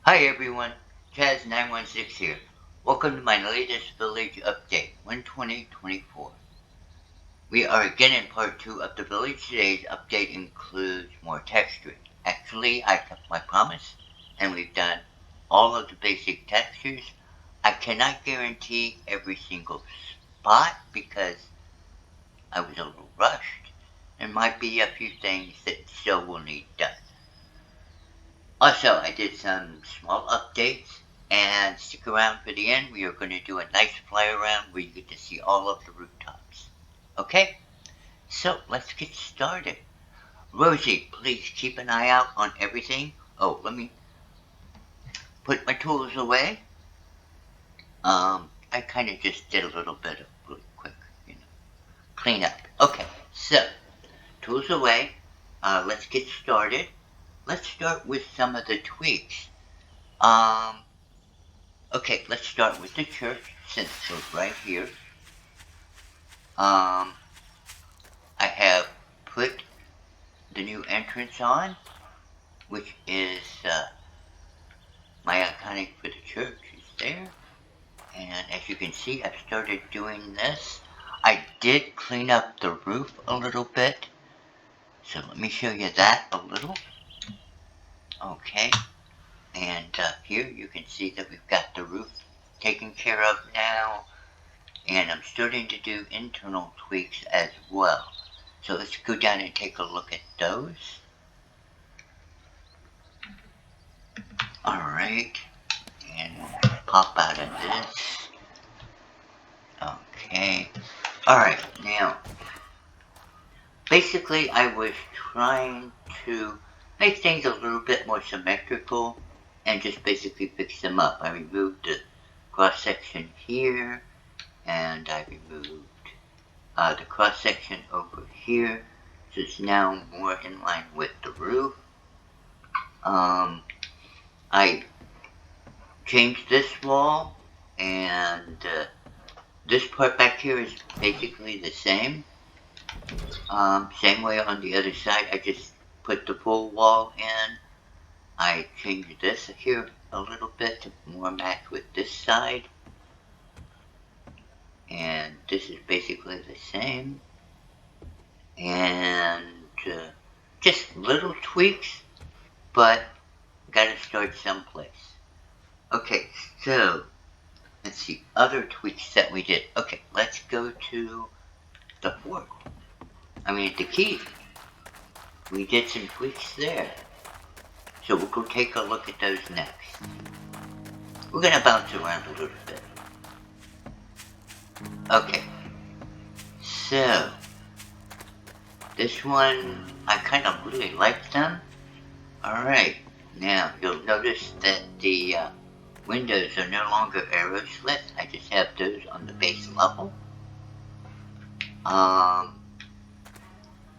Hi everyone, Chaz916 here. Welcome to my latest village update, 12024. We are again in part 2 of the village. Today's update includes more texturing. Actually, I kept my promise, and we've done all of the basic textures. I cannot guarantee every single spot because I was a little rushed. There might be a few things that still will need done. Also, I did some small updates, and stick around for the end. We are going to do a nice fly around where you get to see all of the rooftops. Okay, so let's get started. Rosie, please keep an eye out on everything. Oh, let me put my tools away. I kind of just did a little bit of really quick, clean up. Okay, so tools away. Let's get started. Let's start with some of the tweaks. Okay, let's start with the church since it's right here. I have put the new entrance on, which is my iconic for the church is there. And as you can see, I've started doing this. I did clean up the roof a little bit. So let me show you that a little. Okay, and here you can see that we've got the roof taken care of now. And I'm starting to do internal tweaks as well. So let's go down and take a look at those. Alright, and pop out of this. Okay, alright, now, basically I was trying to make things a little bit more symmetrical and just basically fix them up. I removed the cross section here, and I removed the cross section over here, so it's now more in line with the roof. I changed this wall, and this part back here is basically the same. Same way on the other side. I just put the full wall in. I changed this here a little bit to more match with this side. And this is basically the same. And just little tweaks, but gotta start someplace. Okay, so let's see other tweaks that we did. Okay, let's go to the fork. The key. We did some tweaks there. So we'll go take a look at those next. We're gonna bounce around a little bit. Okay, so this one, I kind of really like them. Alright, now you'll notice that the windows are no longer arrow slits. I just have those on the base level.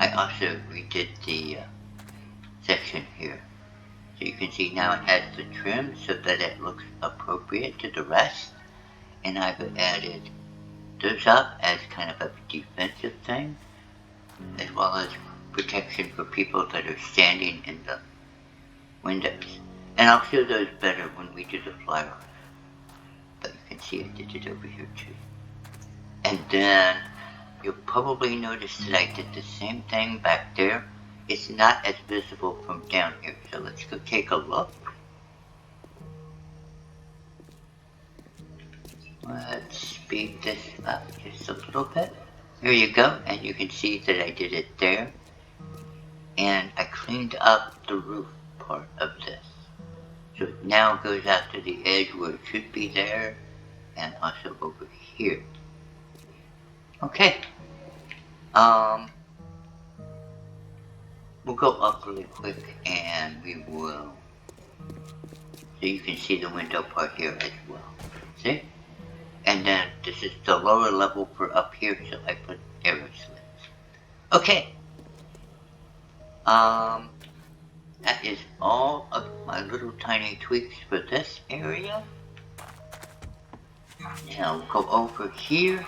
I also redid the section here. So you can see now it has the trim so that it looks appropriate to the rest. And I've added those up as kind of a defensive thing, as well as protection for people that are standing in the windows. And I'll show those better when we do the flyover. But you can see I did it over here too. And then you'll probably notice that I did the same thing back there. It's not as visible from down here, so let's go take a look. Let's speed this up just a little bit. There you go, and you can see that I did it there. And I cleaned up the roof part of this. So it now goes out to the edge where it should be there, and also over here. Okay. We'll go up really quick, and we will, so you can see the window part here as well. See? And then this is the lower level for up here, so I put arrow slits. Okay. That is all of my little tiny tweaks for this area. Now we'll go over here.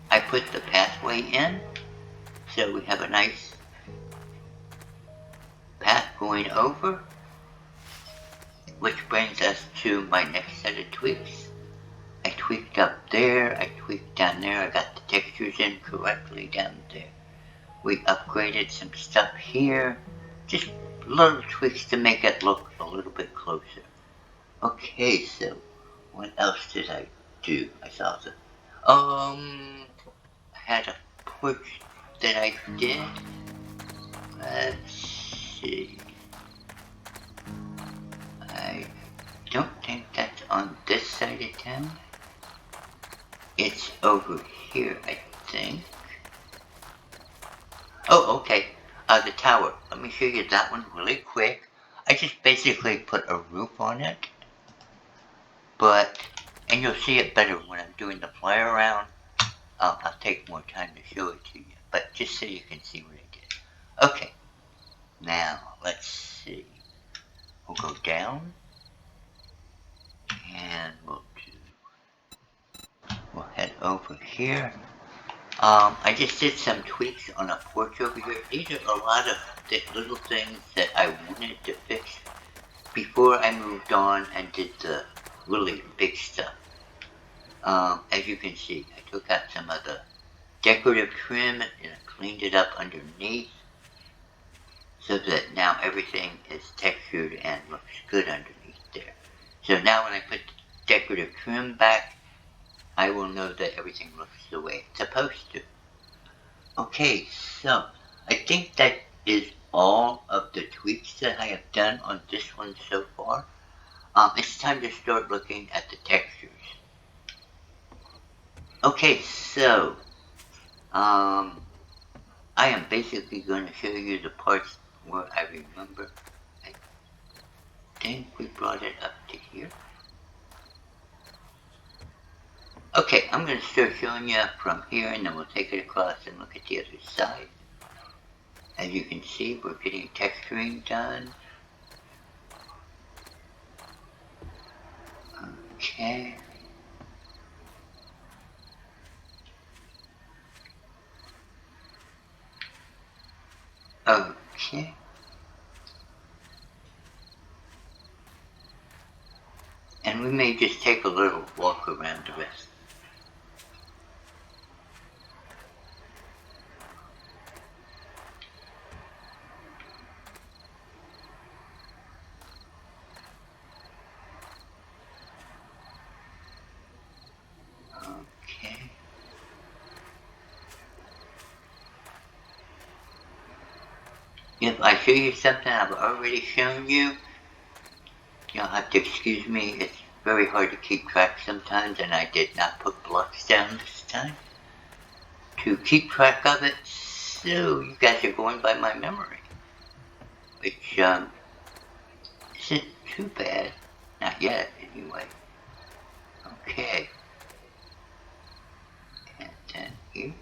I put the pathway in, so we have a nice path going over. which brings us to my next set of tweaks. I tweaked up there, I tweaked down there, I got the textures in correctly down there. We upgraded some stuff here, just little tweaks to make it look a little bit closer. Okay, so what else did I do? I had a push that I did. Let's see. I don't think that's on this side of town. It's over here, I think. Oh, okay. The tower. Let me show you that one really quick. I just basically put a roof on it. And you'll see it better when I'm doing the fly around. I'll take more time to show it to you, but just so you can see what I did. Okay. Now, let's see. We'll go down. And we'll head over here. I just did some tweaks on a porch over here. These are a lot of little things that I wanted to fix before I moved on and did the really big stuff. As you can see, I took out some of the decorative trim and I cleaned it up underneath so that now everything is textured and looks good underneath there. So now when I put the decorative trim back, I will know that everything looks the way it's supposed to. Okay, so I think that is all of the tweaks that I have done on this one so far. It's time to start looking at the textures. Okay, so I am basically going to show you the parts where I remember. I think we brought it up to here. Okay, I'm going to start showing you from here and then we'll take it across and look at the other side. As you can see, we're getting texturing done. Okay. Okay. And we may just take a little walk around the rest. Okay. If I show you something I've already shown you, you'll have to excuse me. It's very hard to keep track sometimes, and I did not put blocks down this time to keep track of it, so you guys are going by my memory, which isn't too bad. Not yet, anyway. Okay. And then here.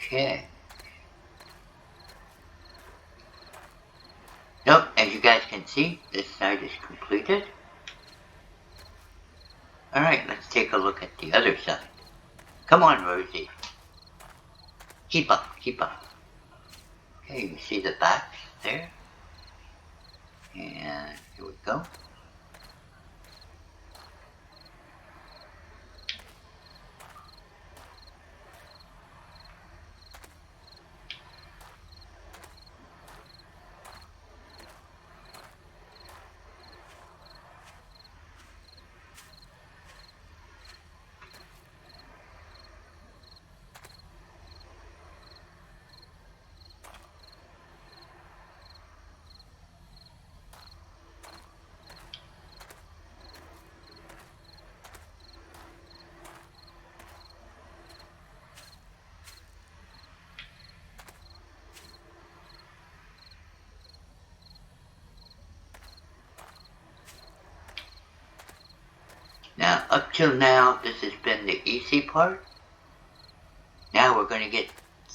Okay. Nope, as you guys can see, this side is completed. Alright, let's take a look at the other side. Come on, Rosie. Keep up, keep up. Okay, you see the backs there? And here we go. up till now, this has been the easy part. Now we're going to get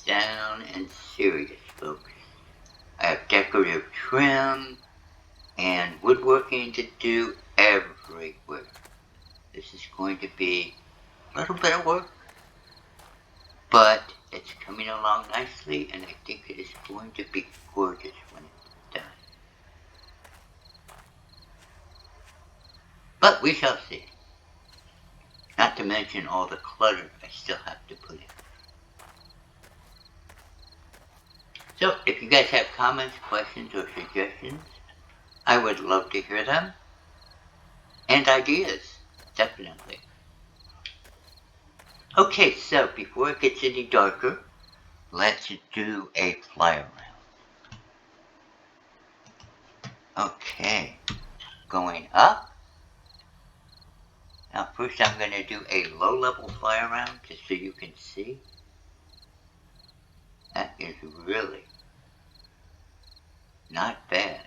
down and serious, folks. I have decorative trim and woodworking to do everywhere. This is going to be a little bit of work, but it's coming along nicely, and I think it is going to be gorgeous when it's done. But we shall see. Not to mention all the clutter I still have to put in. So, if you guys have comments, questions, or suggestions, I would love to hear them. And ideas, definitely. Okay, so before it gets any darker, let's do a fly around. Okay, going up. Now first I'm going to do a low level fly around just so you can see. That is really not bad.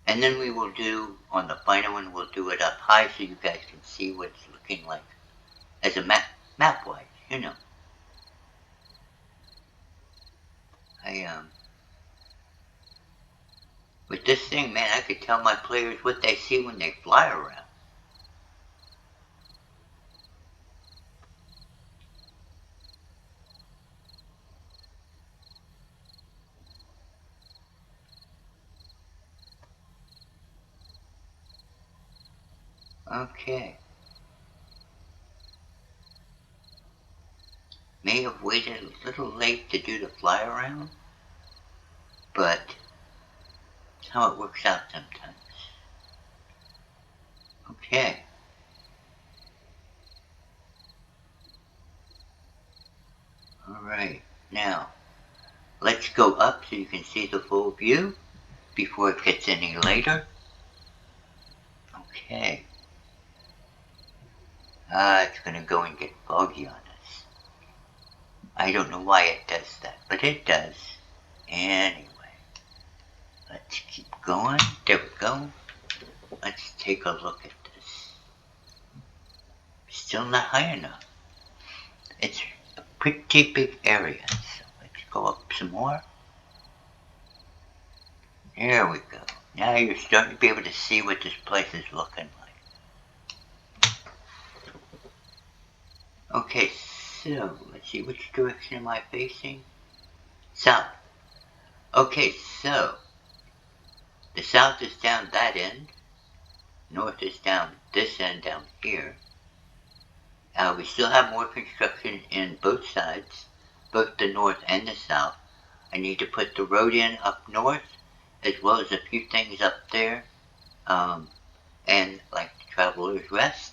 And then we will do, on the final one, we'll do it up high so you guys can see what it's looking like as a map-wise, you know. With this thing, man, I could tell my players what they see when they fly around. Okay. May have waited a little late to do the fly around, but it's how it works out sometimes. Okay. Alright, now let's go up so you can see the full view before it gets any later. Okay. It's gonna go and get foggy on us. I don't know why it does that, but it does. Anyway, let's keep going. There we go. Let's take a look at this. Still not high enough. It's a pretty big area, so let's go up some more. There we go. Now you're starting to be able to see what this place is looking like. Okay, so let's see, which direction am I facing? South. Okay, so the south is down that end. North is down this end down here. We still have more construction in both sides, both the north and the south. I need to put the road in up north, as well as a few things up there, and like the Traveler's Rest.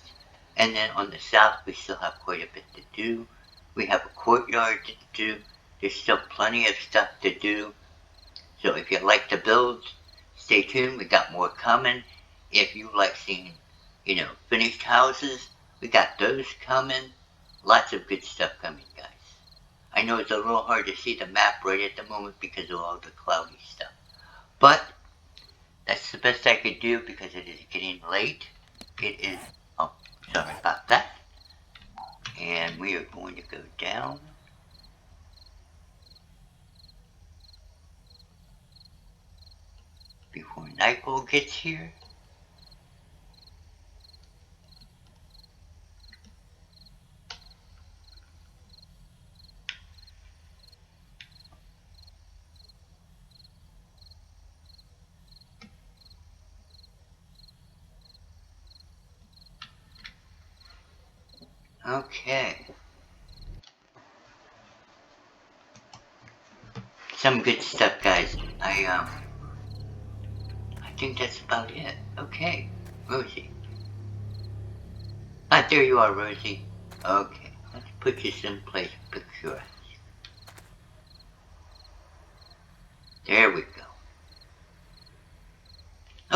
And then on the south, we still have quite a bit to do. We have a courtyard to do. There's still plenty of stuff to do. So if you like to build, stay tuned. We got more coming. If you like seeing, finished houses, we got those coming. Lots of good stuff coming, guys. I know it's a little hard to see the map right at the moment because of all the cloudy stuff. But that's the best I could do because it is getting late. It is, sorry about that. And we are going to go down. Before nightfall gets here. Okay. Some good stuff, guys. I think that's about it. Okay, Rosie. There you are, Rosie. Okay, let's put you someplace picturesque. There we go.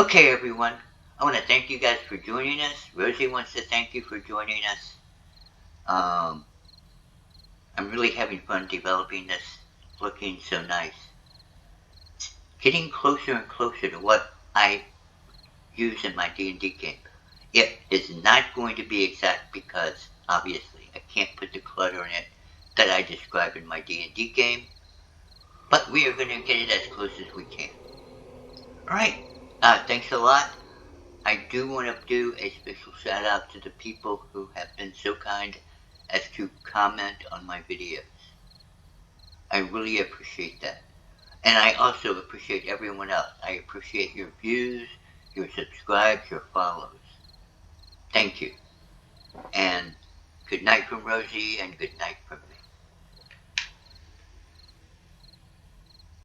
Okay, everyone. I want to thank you guys for joining us. Rosie wants to thank you for joining us. I'm really having fun developing this, looking so nice. It's getting closer and closer to what I use in my D&D game. It is not going to be exact because, obviously, I can't put the clutter in it that I describe in my D&D game, but we are going to get it as close as we can. Alright, thanks a lot. I do want to do a special shout out to the people who have been so kind as to comment on my videos. I really appreciate that. And I also appreciate everyone else. I appreciate your views, your subscribes, your follows. Thank you. And good night from Rosie and good night from me.